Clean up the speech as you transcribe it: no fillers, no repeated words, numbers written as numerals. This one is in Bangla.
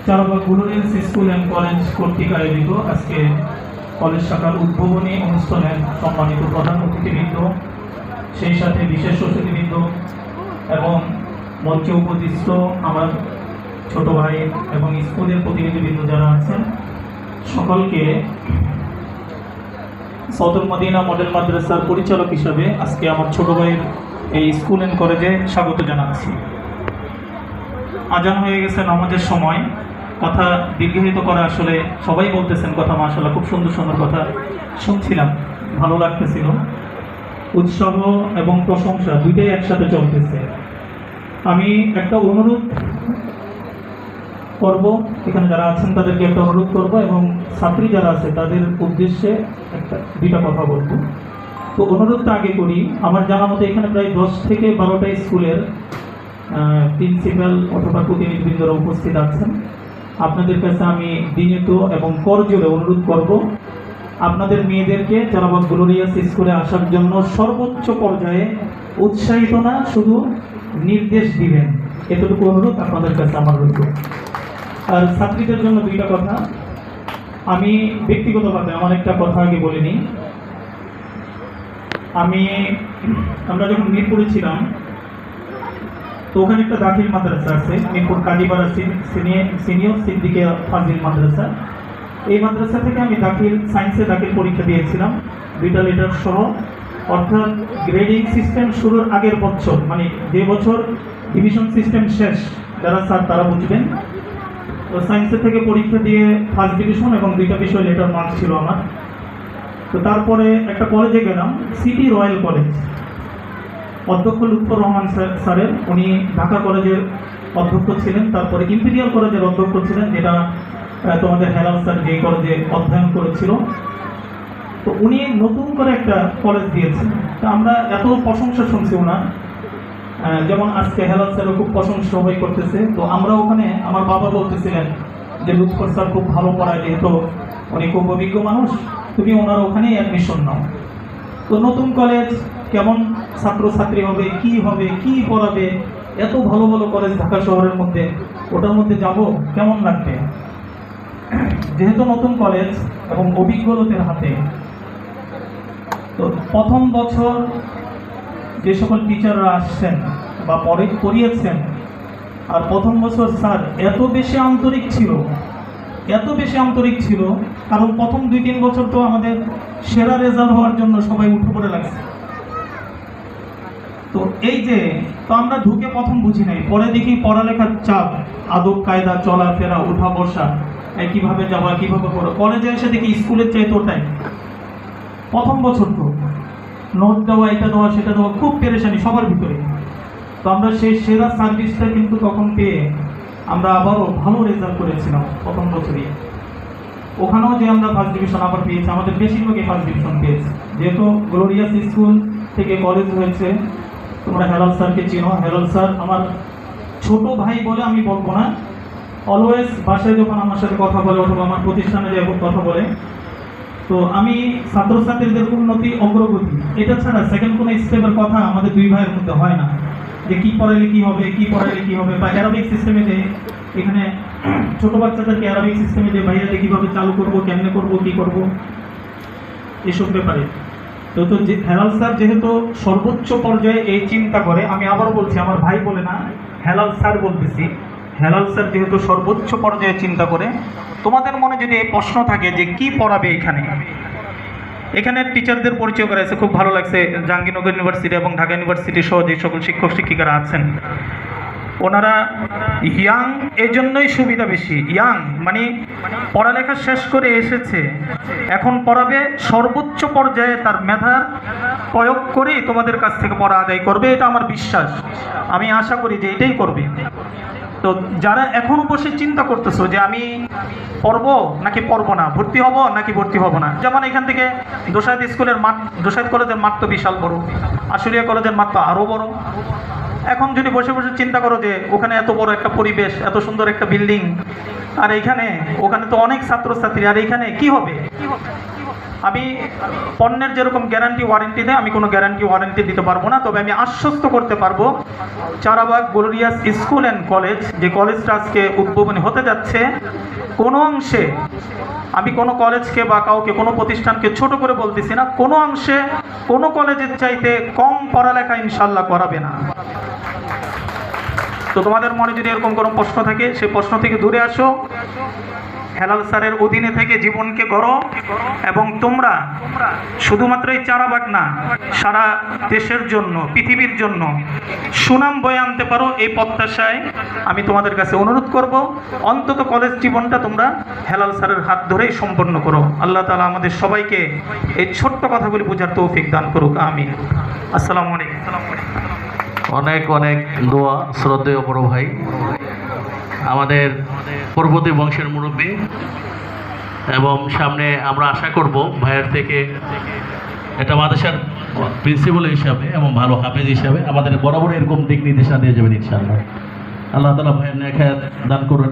Charabag glorious school and college কর্তৃক আয়োজিত আজকে কলেজ শাখার উদ্বোধনী অনুষ্ঠানের সম্মানিত প্রধান অতিথিবৃন্দ, সেই সাথে বিশেষ অতিথিবৃন্দ এবং মঞ্চে উপস্থিত আমার ছোট ভাই এবং স্কুলের প্রতিনিধিবৃন্দ যারা আছেন, সকলকে সদর মদিনা মডেল মাদ্রাসার পরিচালক হিসাবে আজকে আমার ছোট ভাইয়ের এই স্কুল অ্যান্ড কলেজে স্বাগত জানাচ্ছি। আজান হয়ে গেছে, নামাজের সময়। কথা দীর্ঘায়িত করা আসলে সবাই বলতেছেন কথা, মাশাআল্লাহ খুব সুন্দর সুন্দর কথা শুনছিলাম, ভালো লাগতেছিল। উৎসাহ এবং প্রশংসা দুইটাই একসাথে চলতেছে। আমি একটা অনুরোধ করব, এখানে যারা আছেন তাদেরকে একটা অনুরোধ করব এবং ছাত্রী যারা আছে তাদের উদ্দেশ্যে দুইটা কথা বলবো। তো অনুরোধটা আগে করি। আমার জানা মতো এখানে প্রায় 10 থেকে 12টা স্কুলের প্রিন্সিপাল অথবা প্রতিনিধিবৃন্দরা উপস্থিত আছেন। আপনাদের কাছে আমি বিনীত এবং করজোড়ে অনুরোধ করব, আপনাদের মেয়েদেরকে চারাবাগ গ্লোরিয়াস স্কুলে আসার জন্য সর্বোচ্চ পর্যায়ে উৎসাহিত না, শুধু নির্দেশ দিবেন, এতটুকু অনুরোধ আপনাদের কাছে আমার রইল। আর ছাত্রীদের জন্য দুইটা কথা। আমি ব্যক্তিগতভাবে আমার একটা কথা আগে বলিনি। আমরা যখন মিরপুরে ছিলাম, তো ওখানে একটা দাখিল মাদ্রাসা আছে, মিরপুর কাজীপাড়া সিনিয়র সিদ্দিকিয়া ফাজিল মাদ্রাসা। এই মাদ্রাসা থেকে আমি সায়েন্সে দাখিল পরীক্ষা দিয়েছিলাম 2টা লেটার সহ, অর্থাৎ গ্রেডিং সিস্টেম শুরুর আগের বছর, মানে যে বছর ডিভিশন সিস্টেম শেষ, যারা স্যার তারা বুঝবেন। তো সায়েন্সের থেকে পরীক্ষা দিয়ে ফার্স্ট ডিভিশন এবং 2টা বিষয় লেটার মার্কস ছিল আমার। তো তারপরে একটা কলেজে গেলাম, সিটি রয়্যাল কলেজ। অধ্যক্ষ লুৎফর রহমান স্যারের, উনি ঢাকা কলেজের অধ্যক্ষ ছিলেন, তারপরে ইম্পেরিয়াল কলেজের অধ্যক্ষ ছিলেন, যেটা তোমাদের হেলাল স্যার যে কলেজে অধ্যয়ন করেছিল। তো উনি নতুন করে একটা কলেজ দিয়েছেন। তো আমরা এত প্রশংসা শুনছি ওনার, যেমন আজকে হেলাল স্যারও খুব প্রশংসা সবাই করতেছে। তো আমরা ওখানে, আমার বাবা বলতেছিলেন যে লুৎফর স্যার খুব ভালো পড়ায়, যেহেতু উনি খুব অভিজ্ঞ মানুষ, তুমি ওনার ওখানেই অ্যাডমিশন নাও। তো নতুন কলেজ, কেমন ছাত্রছাত্রী হবে, কি পড়াবে, এত ভালো ভালো কলেজ ঢাকা শহরের মধ্যে, ওটার মধ্যে যাব, কেমন লাগবে? যেহেতু নতুন কলেজ এবং অভিজ্ঞ লোকের হাতে, তো প্রথম বছর যে সকল টিচাররা আসছেন বা পড়িয়েছেন, আর প্রথম বছর স্যার এত বেশি আন্তরিক ছিল, কারণ প্রথম 2-3 বছর তো আমাদের সেরা রেজাল্ট হওয়ার জন্য সবাই উঠে পড়ে লাগছে। তো এই যে, তো আমরা ঢুকে প্রথম বুঝি নাই, পরে দেখি পড়ালেখার চাপ, আদব কায়দা, চলাফেরা, উঠা বসা, কিভাবে যাওয়া, কিভাবে পড়া। কলেজে এসে দেখি স্কুলের চাইতে ওটাই। প্রথম বছর তো নোট দেওয়া, এটা দেওয়া, সেটা দেওয়া, খুব পেরেশানি সবার ভিতরে। তো আমরা সেই সেরা সার্ভিসটা কিন্তু তখন পেয়ে আমরা আবারও ভালো রেজাল্ট করেছিলাম প্রথম বছরই। ওখানেও যে আমরা ফার্স্ট ডিভিশন আবার পেয়েছি, আমাদের বেশিরভাগই ফার্স্ট ডিভিশন পেয়েছি। যেহেতু গ্লোরিয়াস স্কুল থেকে কলেজ হয়েছে, তোমরা হেলাল স্যারকে চিনো। হেলাল স্যার আমার ছোট ভাই বলে আমি বলবো না, অলওয়েজ বাসায় যখন আমার সাথে কথা বলে অথবা আমার প্রতিষ্ঠানে যে কথা বলে, তো আমি ছাত্রছাত্রীদের উন্নতি, অগ্রগতি, এটা ছাড়া সেকেন্ড কোনো স্টেপের কথা আমাদের দুই ভাইয়ের মধ্যে হয় না। যে কি পড়াইলে কি হবে, বা অ্যারাবিক সিস্টেমে যে এখানে ছোট বাচ্চাদেরকে অ্যারাবিক সিস্টেমে যে বাইরে কীভাবে চালু করবো, কেমনে করবো, কী করবো, এসব ব্যাপারে। তো হেলাল স্যার যেহেতু সর্বোচ্চ পর্যায়ে এই চিন্তা করে, আমি আবারও বলছি, আমার ভাই বলে না, হেলাল স্যার বলতেছি, হেলাল স্যার যেহেতু সর্বোচ্চ পর্যায়ে চিন্তা করে, তোমাদের মনে যদি এই প্রশ্ন থাকে যে কি পড়াবে এখানে টিচারদের পরিচয় করা হয়েছে, খুব ভালো লাগছে। জাহাঙ্গীরনগর ইউনিভার্সিটি এবং ঢাকা ইউনিভার্সিটি সহ যে সকল শিক্ষক শিক্ষিকারা আছেন, ওনারা ইয়াং, এই জন্যই সুবিধা বেশি। ইয়াং মানে পড়ালেখা শেষ করে এসেছে, এখন পড়াবে সর্বোচ্চ পর্যায়ে, তার মেধার প্রয়োগ করেই তোমাদের কাছ থেকে পড়া আদায় করবে, এটা আমার বিশ্বাস। আমি আশা করি যে এটাই করবে। তো যারা এখনও বসে চিন্তা করতেছো যে আমি পড়বো নাকি পড়বো না, ভর্তি হব নাকি ভর্তি হব না, যেমন এখান থেকে দোসাইদ স্কুলের মাঠ, দোসাইদ কলেজের মাঠ তো বিশাল বড়, আশুলিয়া কলেজের মাঠ তো আরও বড়। এখন যদি বসে বসে চিন্তা করো যে ওখানে এত বড় একটা পরিবেশ, এত সুন্দর একটা বিল্ডিং, আর ওখানে তো অনেক ছাত্রছাত্রী, আর এখানে কি হবে? আমি পণ্যের যেরকম গ্যারান্টি ওয়ারেন্টি দেয়, আমি কোনো গ্যারান্টি ওয়ারেন্টি দিতে পারবো না, তবে আমি আশ্বস্ত করতে পারবো Charabag glorious school and college, যে কলেজটা আজকে উদ্বোধনী হতে যাচ্ছে, কোনো অংশে আমি কোনো কলেজকে বা কাউকে কোনো প্রতিষ্ঠানকে ছোট করে বলতেছি না, কোনো অংশে কোনো কলেজের চাইতে কম পড়ালেখা ইনশাল্লাহ করাবে না। তো তোমাদের মনে যদি এরকম কোনো প্রশ্ন থাকে, সেই প্রশ্ন থেকে দূরে আসো, হেলাল স্যারের অধীনে থেকে জীবনকে গড়ো, এবং তোমরা শুধুমাত্র এই চারাবাগ না, সারা দেশের জন্য, পৃথিবীর জন্য সুনাম বয়ে আনতে পারো, এই প্রত্যাশায় আমি তোমাদের কাছে অনুরোধ করব, অন্তত কলেজ জীবনটা তোমরা হেলাল স্যারের হাত ধরেই সম্পন্ন করো। আল্লাহ তাআলা আমাদের সবাইকে এই ছোট্ট কথাগুলি বোঝার তৌফিক দান করুক, আমিন। আসসালামু আলাইকুম। অনেক অনেক দোয়া শ্রদ্ধেয় বড় ভাই, আমাদের পূর্ববর্তী বংশের মুরব্বী, এবং সামনে আমরা আশা করব ভাইয়ের থেকে একটা মাদ্রাসার প্রিন্সিপাল হিসাবে এবং ভালো হাফেজ হিসাবে আমাদের বরাবর এরকম দিক নির্দেশনা দিয়ে যাবেন ইনশাআল্লাহ। আল্লাহ তাআলা ভাইয়ের নেক হায়াত দান করুন।